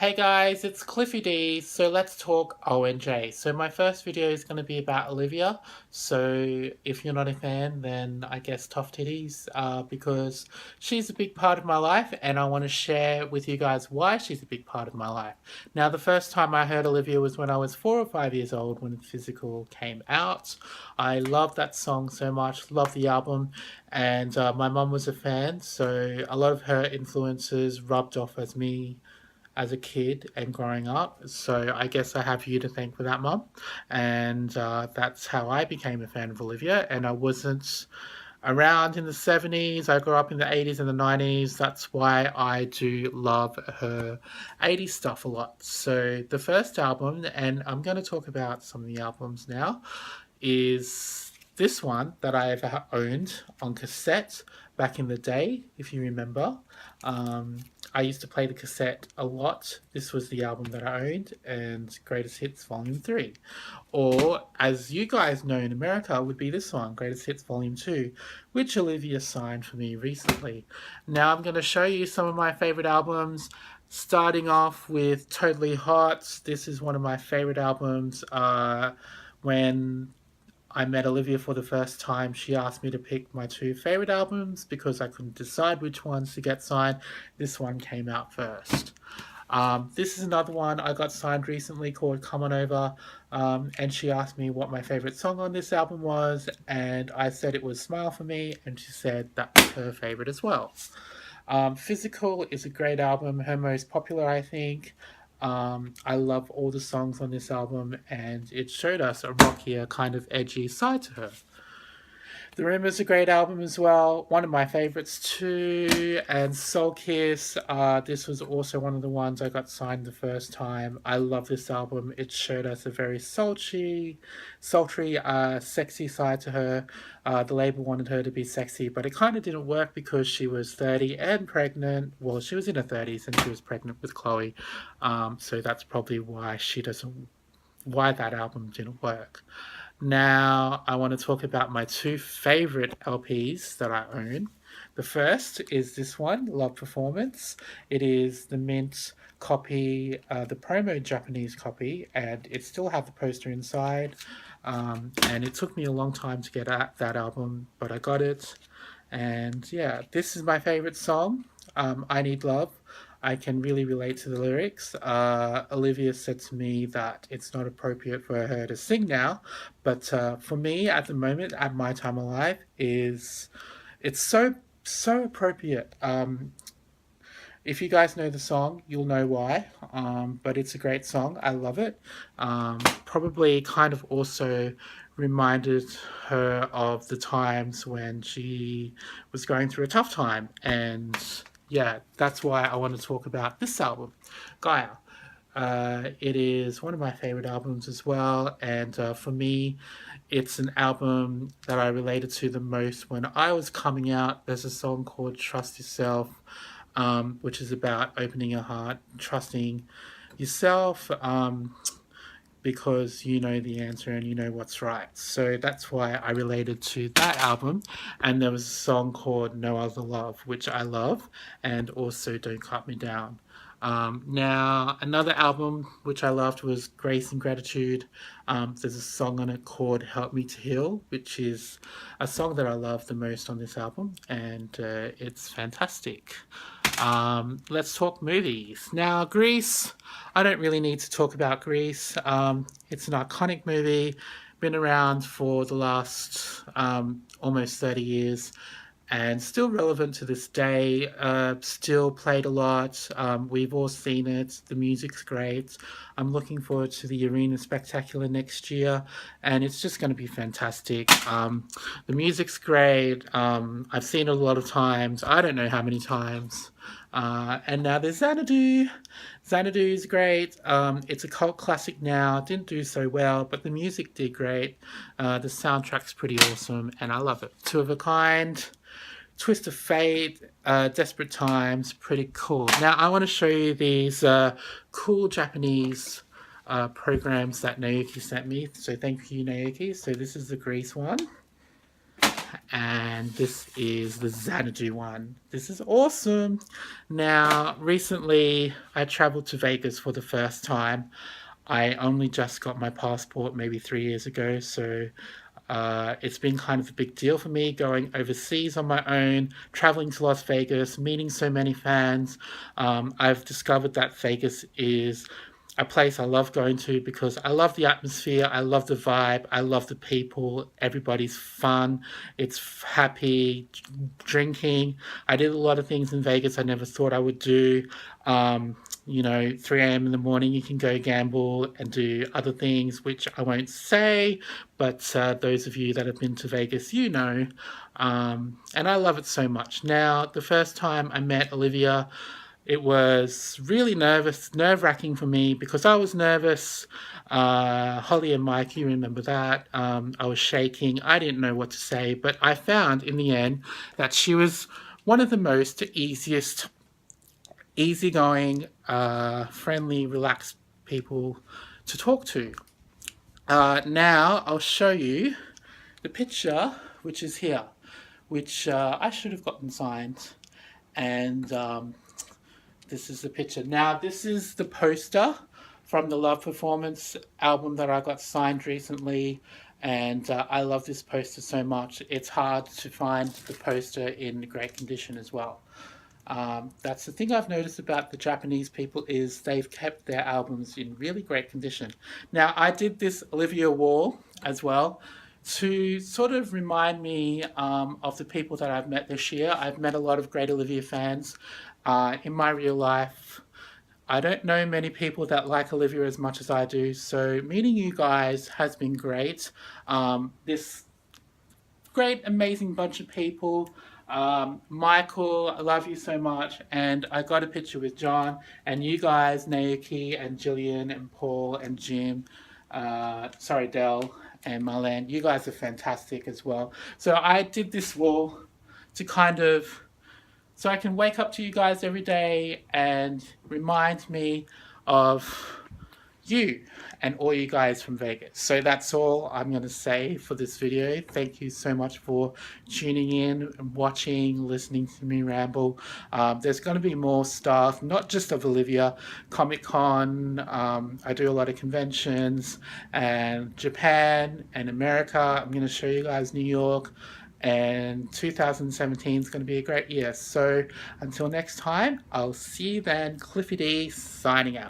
Hey guys, it's Cliffy D. So let's talk ONJ. So my first video is going to be about Olivia. So if you're not a fan, then I guess tough titties, because she's a big part of my life, and I want to share with you guys why she's a big part of my life. Now, the first time I heard Olivia was when I was 4 or 5 years old when Physical came out. I love that song so much, love the album, and my mum was a fan, so a lot of her influences rubbed off as me as a kid and growing up. So I guess I have you to thank for that, Mum. And that's how I became a fan of Olivia. And I wasn't around in the 70s. I grew up in the 80s and the 90s. That's why I do love her 80s stuff a lot. So the first album, and I'm going to talk about some of the albums now, is this one that I ever owned on cassette back in the day, if you remember. Um, I used to play the cassette a lot. This was the album that I owned, and Greatest Hits Volume 3. Or, as you guys know in America, would be this one, Greatest Hits Volume 2, which Olivia signed for me recently. Now I'm going to show you some of my favorite albums, starting off with Totally Hot. This is one of my favorite albums. When I met Olivia for the first time, she asked me to pick my two favorite albums because I couldn't decide which ones to get signed. This one came out first. This is another one I got signed recently called Come On Over, and she asked me what my favorite song on this album was, and I said it was Smile for Me, and she said that was her favorite as well. Physical is a great album, her most popular, I think. I love all the songs on this album, and it showed us a rockier, kind of edgy side to her. The Room is a great album as well, one of my favorites too. And Soul Kiss, this was also one of the ones I got signed the first time. I love this album. It showed us a very sultry, sexy side to her. The label wanted her to be sexy, but it kind of didn't work because she was 30 and pregnant. Well, she was in her 30s and she was pregnant with Chloe. So that's probably why that album didn't work. Now, I want to talk about my two favorite LPs that I own. The first is this one, Love Performance. It is the mint copy, the promo Japanese copy, and it still had the poster inside. And it took me a long time to get at that album, but I got it. And yeah, this is my favorite song, I Need Love. I can really relate to the lyrics. Olivia said to me that it's not appropriate for her to sing now, but for me at the moment, at my time of life, it's so appropriate. If you guys know the song, you'll know why. But it's a great song. I love it. Probably kind of also reminded her of the times when she was going through a tough time. And yeah, that's why I want to talk about this album, Gaia. It is one of my favorite albums as well. And for me, it's an album that I related to the most when I was coming out. There's a song called Trust Yourself, which is about opening your heart, trusting yourself, because you know the answer and you know what's right. So that's why I related to that album. And there was a song called No Other Love, which I love, and also Don't Cut Me Down. Now, another album which I loved was Grace and Gratitude. There's a song on it called Help Me to Heal, which is a song that I love the most on this album, and it's fantastic. Let's talk movies. Now, Grease, I don't really need to talk about Grease. It's an iconic movie, been around for the last almost 30 years, and still relevant to this day, still played a lot. We've all seen it. The music's great. I'm looking forward to the Arena Spectacular next year, and it's just going to be fantastic. The music's great. I've seen it a lot of times. I don't know how many times. And now there's Xanadu. Xanadu is great. It's a cult classic now. Didn't do so well, but the music did great. The soundtrack's pretty awesome, and I love it. Two of a Kind, Twist of Fate, Desperate Times, pretty cool. Now I want to show you these cool Japanese programs that Naoki sent me. So thank you, Naoki. So this is the Grease one. and this is the Xanadu one. This is awesome. Now, recently I traveled to Vegas for the first time. I only just got my passport maybe 3 years ago, so it's been kind of a big deal for me going overseas on my own, traveling to Las Vegas, meeting so many fans. I've discovered that Vegas is a place I love going to because I love the atmosphere, I love the vibe, I love the people. Everybody's fun, it's happy, drinking. I did a lot of things in Vegas I never thought I would do. 3 a.m. in the morning, you can go gamble and do other things, which I won't say, but those of you that have been to Vegas, you know. And I love it so much. Now, the first time I met Olivia, it was really nerve-wracking for me because I was nervous. Holly and Mike, you remember that. I was shaking. I didn't know what to say, but I found in the end that she was one of the most easygoing, friendly, relaxed people to talk to. Now I'll show you the picture, which is here, which I should have gotten signed. And this is the picture. Now, this is the poster from the Love Performance album that I got signed recently. And I love this poster so much. It's hard to find the poster in great condition as well. That's the thing I've noticed about the Japanese people is they've kept their albums in really great condition. Now, I did this Olivia wall as well to sort of remind me of the people that I've met this year. I've met a lot of great Olivia fans in my real life. I don't know many people that like Olivia as much as I do, so meeting you guys has been great. This great, amazing bunch of people. Michael, I love you so much. And I got a picture with John, and you guys, Naoki and Jillian and Paul and Jim, Del and Marlene, you guys are fantastic as well. So I did this wall to so I can wake up to you guys every day and remind me of you and all you guys from Vegas. So that's all I'm going to say for this video. Thank you so much for tuning in and watching, listening to me ramble. There's going to be more stuff, not just of Olivia, Comic-Con. I do a lot of conventions, and Japan and America. I'm going to show you guys New York. And 2017 is going to be a great year. So until next time, I'll see you then. Cliffy D signing out.